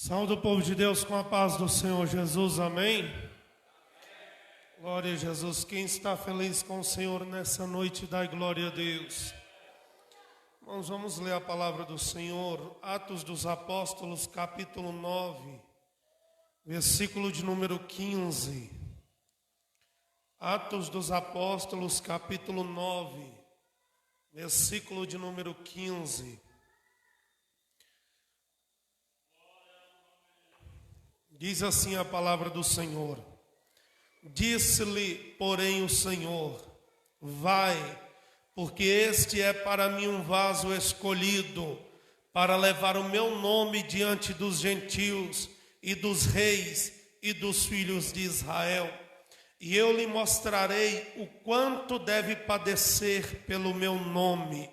Saúde o povo de Deus com a paz do Senhor Jesus, amém? Glória a Jesus. Quem está feliz com o Senhor nessa noite, dai glória a Deus. Irmãos, vamos ler a palavra do Senhor, Atos dos Apóstolos, capítulo 9, versículo de número 15. Atos dos Apóstolos, capítulo 9, versículo de número 15. Diz assim a palavra do Senhor: Disse-lhe, porém, o Senhor: vai, porque este é para mim um vaso escolhido, para levar o meu nome diante dos gentios e dos reis e dos filhos de Israel. E eu lhe mostrarei o quanto deve padecer pelo meu nome.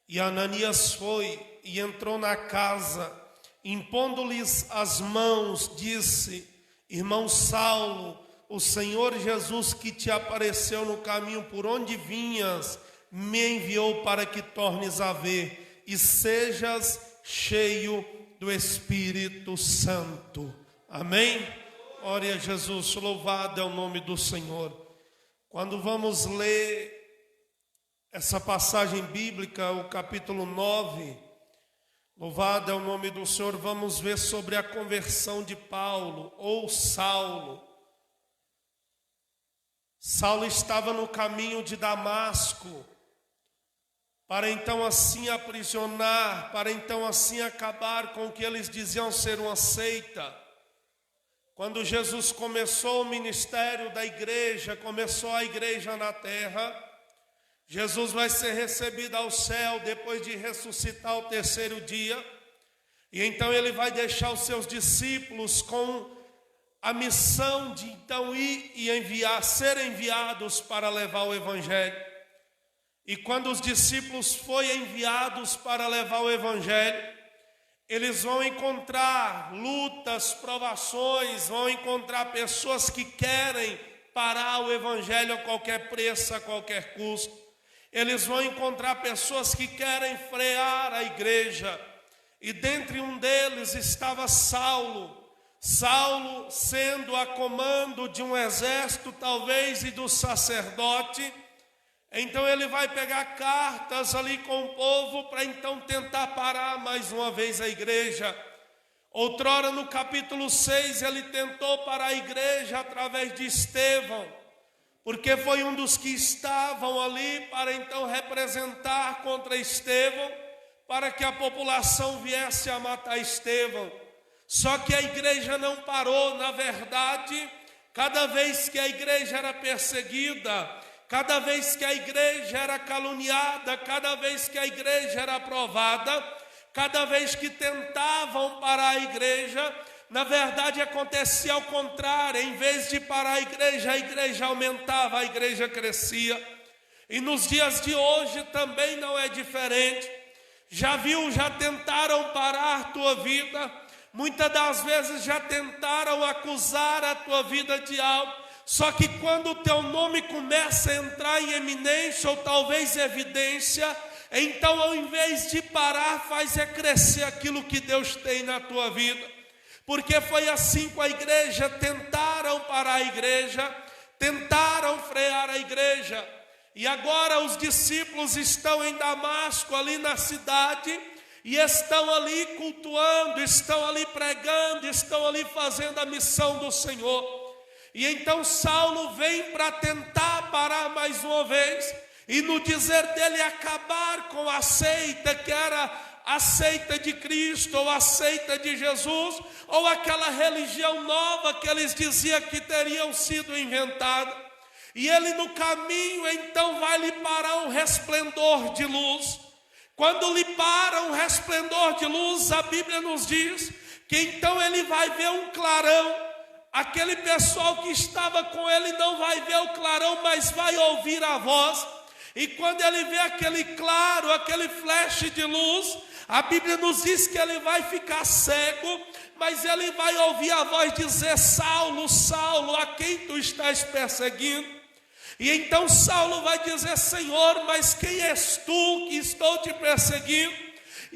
E Ananias foi e entrou na casa, impondo-lhes as mãos, disse: irmão Saulo, o Senhor Jesus que te apareceu no caminho por onde vinhas, me enviou para que tornes a ver e sejas cheio do Espírito Santo. Amém? Glória a Jesus, louvado é o nome do Senhor. Quando vamos ler essa passagem bíblica, o capítulo 9, louvado é o nome do Senhor, vamos ver sobre a conversão de Paulo, ou Saulo. Saulo estava no caminho de Damasco, para então assim aprisionar, para então assim acabar com o que eles diziam ser uma seita. Quando Jesus começou o ministério da igreja, começou a igreja na terra, Jesus vai ser recebido ao céu depois de ressuscitar ao terceiro dia. E então ele vai deixar os seus discípulos com a missão de então ir e serem enviados para levar o evangelho. E quando os discípulos foram enviados para levar o evangelho, eles vão encontrar lutas, provações, vão encontrar pessoas que querem parar o evangelho a qualquer preço, a qualquer custo. Eles vão encontrar pessoas que querem frear a igreja. E dentre um deles estava Saulo. Saulo, sendo a comando de um exército, talvez, e do sacerdote. Então ele vai pegar cartas ali com o povo para então tentar parar mais uma vez a igreja. Outrora no capítulo 6 ele tentou parar a igreja através de Estevão, porque foi um dos que estavam ali para então representar contra Estevão, para que a população viesse a matar Estevão. Só que a igreja não parou. Na verdade, cada vez que a igreja era perseguida, cada vez que a igreja era caluniada, cada vez que a igreja era aprovada, cada vez que tentavam parar a igreja, na verdade acontecia ao contrário. Em vez de parar a igreja aumentava, a igreja crescia. E nos dias de hoje também não é diferente. Já tentaram parar a tua vida, muitas das vezes já tentaram acusar a tua vida de algo. Só que quando o teu nome começa a entrar em eminência ou talvez evidência, então ao invés de parar, faz crescer aquilo que Deus tem na tua vida. Porque foi assim com a igreja, tentaram parar a igreja, tentaram frear a igreja. E agora os discípulos estão em Damasco, ali na cidade, e estão ali cultuando, estão ali pregando, estão ali fazendo a missão do Senhor. E então Saulo vem para tentar parar mais uma vez, e no dizer dele acabar com a seita, que era a seita de Cristo, ou a seita de Jesus, ou aquela religião nova que eles diziam que teriam sido inventada. E ele no caminho então vai lhe parar um resplendor de luz. Quando lhe para um resplendor de luz, a Bíblia nos diz que então ele vai ver um clarão. Aquele pessoal que estava com ele não vai ver o clarão, mas vai ouvir a voz. E quando ele vê aquele claro, aquele flash de luz, a Bíblia nos diz que ele vai ficar cego, mas ele vai ouvir a voz dizer: Saulo, Saulo, a quem tu estás perseguindo? E então Saulo vai dizer: Senhor, mas quem és tu que estou te perseguindo?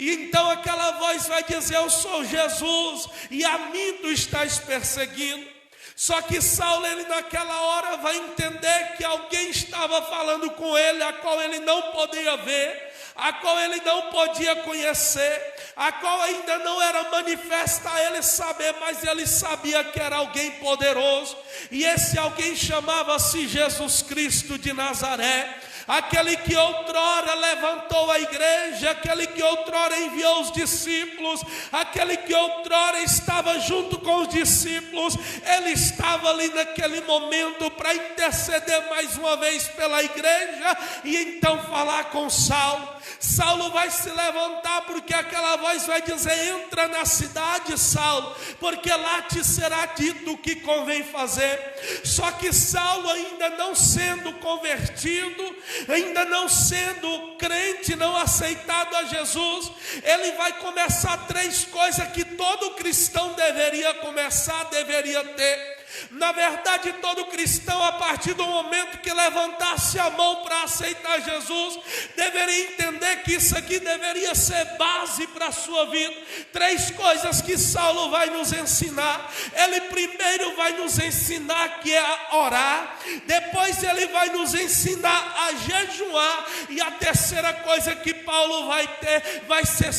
E então aquela voz vai dizer: eu sou Jesus, e a mim tu estás perseguindo. Só que Saulo, ele naquela hora vai entender que alguém estava falando com ele, a qual ele não podia ver, a qual ele não podia conhecer, a qual ainda não era manifesta a ele saber, mas ele sabia que era alguém poderoso. E esse alguém chamava-se Jesus Cristo de Nazaré, aquele que outrora levantou a igreja, aquele que outrora enviou os discípulos, aquele que outrora estava junto com os discípulos. Ele estava ali naquele momento para interceder mais uma vez pela igreja e então falar com Saulo. Saulo vai se levantar, porque aquela voz vai dizer: entra na cidade, Saulo, porque lá te será dito o que convém fazer. Só que Saulo, ainda não sendo convertido, ainda não sendo crente, não aceitado a Jesus, ele vai começar 3 coisas que todo cristão deveria começar, deveria ter. Na verdade, todo cristão, a partir do momento que levantasse a mão para aceitar Jesus, deveria entender que isso aqui deveria ser base para a sua vida. 3 coisas que Saulo vai nos ensinar. Ele primeiro vai nos ensinar que é a orar, depois ele vai nos ensinar a jejuar, e a terceira coisa que Paulo vai ter, vai ser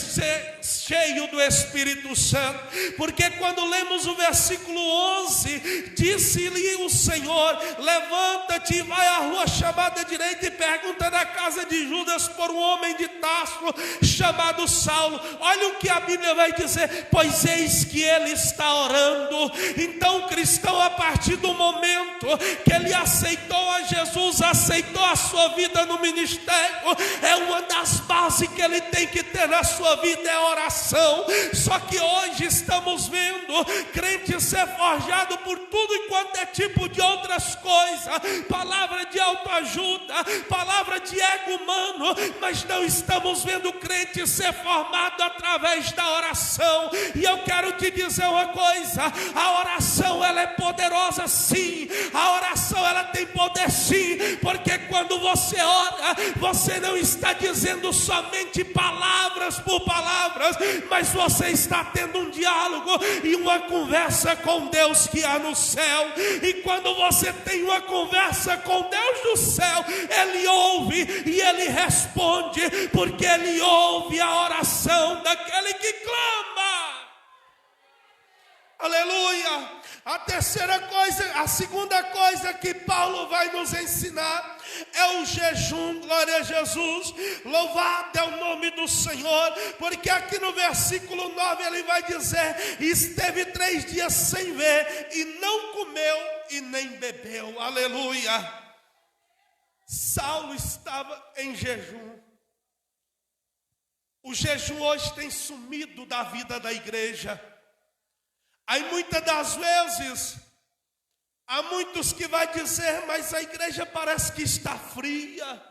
cheio do Espírito Santo. Porque quando lemos o versículo 11, disse-lhe o Senhor: levanta-te e vai à rua chamada direita e pergunta na casa de Judas por um homem de Tarso chamado Saulo. Olha o que a Bíblia vai dizer: pois eis que ele está orando. Então o cristão, a partir do momento que ele aceitou a Jesus, aceitou a sua vida no ministério, é uma das bases que ele tem que ter na sua vida, é oração. Só que hoje estamos vendo crentes ser forjados por tudo e quanto é tipo de outras coisas, palavra de autoajuda, palavra de ego humano, mas não estamos vendo crente ser formado através da oração. E eu quero te dizer uma coisa: a oração, ela é poderosa sim, a oração, ela tem poder sim, porque quando você ora, você não está dizendo somente palavras por palavras, mas você está tendo um diálogo e uma conversa com Deus que há no céu. E quando você tem uma conversa com Deus do céu, Ele ouve e Ele responde, porque Ele ouve a oração daquele que clama. Aleluia. A segunda coisa que Paulo vai nos ensinar é o jejum. Glória a Jesus, louvado é o nome do Senhor, porque aqui no versículo 9 ele vai dizer: esteve 3 dias sem ver, e não comeu e nem bebeu. Aleluia. Saulo estava em jejum. O jejum hoje tem sumido da vida da igreja. Aí muitas das vezes, há muitos que vai dizer: mas a igreja parece que está fria,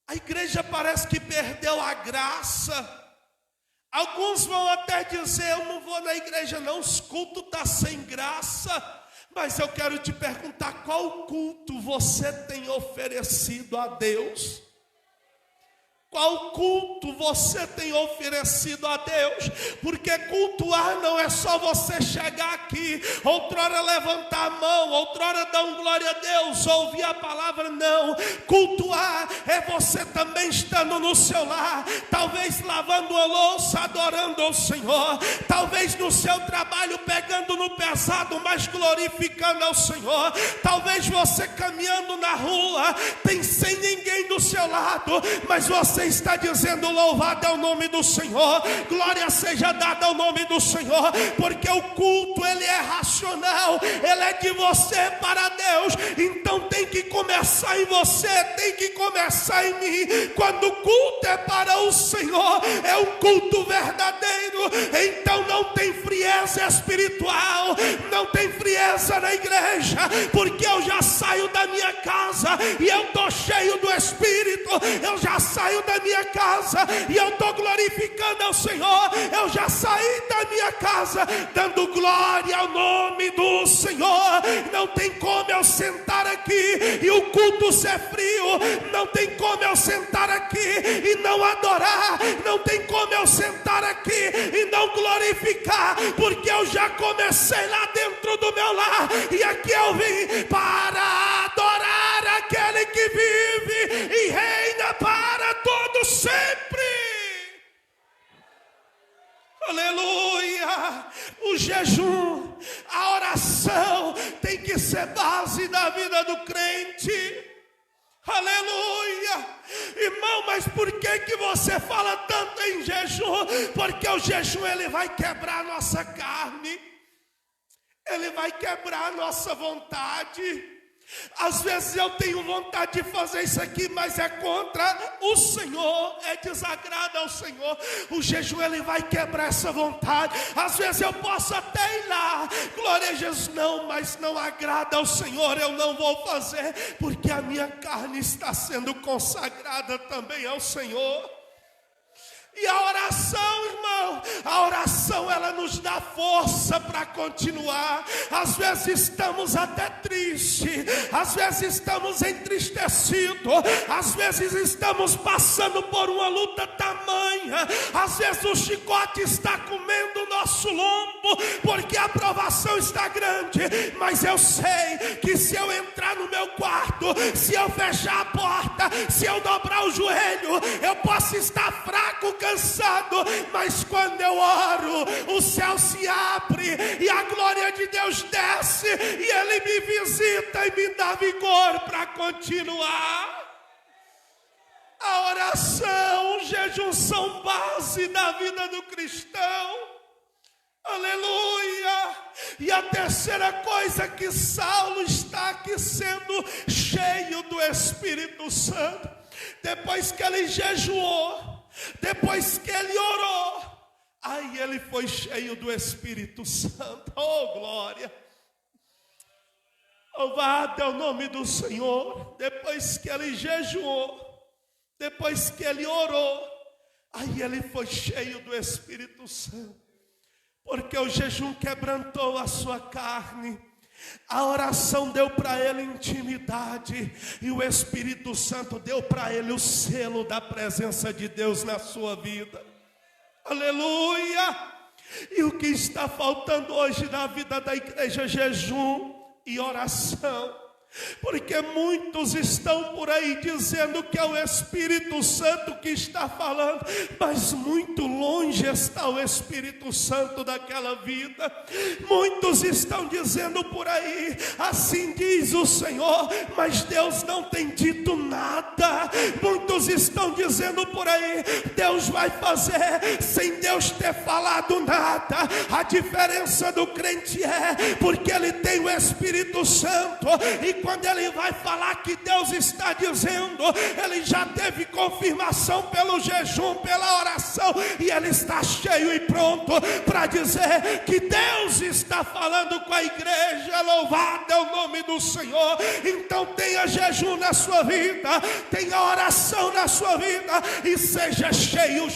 a igreja parece que perdeu a graça. Alguns vão até dizer: eu não vou na igreja não, os cultos estão sem graça. Mas eu quero te perguntar: qual culto você tem oferecido a Deus? Qual culto você tem oferecido a Deus? Porque cultuar não é só você chegar aqui, outrora levantar a mão, outrora dar um glória a Deus, ouvir a palavra. Não, cultuar é você também estando no seu lar, talvez lavando a louça, adorando ao Senhor, talvez no seu trabalho pegando no pesado, mas glorificando ao Senhor, talvez você caminhando na rua, tem sem ninguém do seu lado, mas você está dizendo: louvado é o nome do Senhor, glória seja dada ao nome do Senhor, porque o culto, ele é racional, ele é de você para Deus. Então tem que começar em você, tem que começar em mim. Quando o culto é para o Senhor, é um culto verdadeiro. Então não tem frieza espiritual, não tem frieza na igreja, porque eu já saio da minha casa e eu estou cheio do Espírito. Eu já saio da minha casa e eu estou glorificando ao Senhor. Eu já saí da minha casa dando glória ao nome do Senhor. Não tem como eu sentar aqui e o culto ser frio. Não tem como eu sentar aqui e não adorar. Não tem porque eu já comecei lá dentro do meu lar, e aqui eu vim para adorar aquele que vive e reina para todo sempre. Aleluia! O jejum, a oração tem que ser base da vida do crente. Aleluia! Irmão, mas por que você fala tanto em jejum? Porque o jejum ele vai quebrar a nossa carne, ele vai quebrar a nossa vontade. Às vezes eu tenho vontade de fazer isso aqui, mas é contra o Senhor, é desagrada ao Senhor. O jejum ele vai quebrar essa vontade. Às vezes eu posso até ir lá, glória a Jesus, não, mas não agrada ao Senhor, eu não vou fazer, porque a minha carne está sendo consagrada também ao Senhor. E a oração, irmão, a oração ela nos dá força para continuar. Às vezes estamos até tristes, às vezes estamos entristecidos, às vezes estamos passando por uma luta tamanha, às vezes o chicote está comendo o nosso lombo, porque a provação está grande. Mas eu sei que se eu entrar no meu quarto, se eu fechar a porta, se eu dobrar o joelho, eu posso estar fraco, cansado, mas quando eu oro, o céu se abre e a glória de Deus desce e Ele me visita e me dá vigor para continuar. A oração, o jejum são base da vida do cristão. Aleluia! E a terceira coisa, que Saulo está aqui sendo cheio do Espírito Santo. Depois que ele jejuou, depois que ele orou, aí ele foi cheio do Espírito Santo. Oh, glória! Louvado é o nome do Senhor. Depois que ele jejuou, depois que ele orou, aí ele foi cheio do Espírito Santo. Porque o jejum quebrantou a sua carne, a oração deu para ele intimidade, e o Espírito Santo deu para ele o selo da presença de Deus na sua vida. Aleluia! E o que está faltando hoje na vida da igreja? Jejum e oração. Porque muitos estão por aí dizendo que é o Espírito Santo que está falando, mas muito longe está o Espírito Santo daquela vida. Muitos estão dizendo por aí, assim diz o Senhor, mas Deus não tem dito nada. Muitos estão dizendo por aí, Deus vai fazer sem Deus ter falado nada. A diferença do crente é porque ele tem o Espírito Santo, e quando ele vai falar que Deus está dizendo, ele já teve confirmação pelo jejum, pela oração, e ele está cheio e pronto para dizer que Deus está falando com a igreja. Louvado é o nome do Senhor. Então tenha jejum na sua vida, tenha oração na sua vida, e seja cheio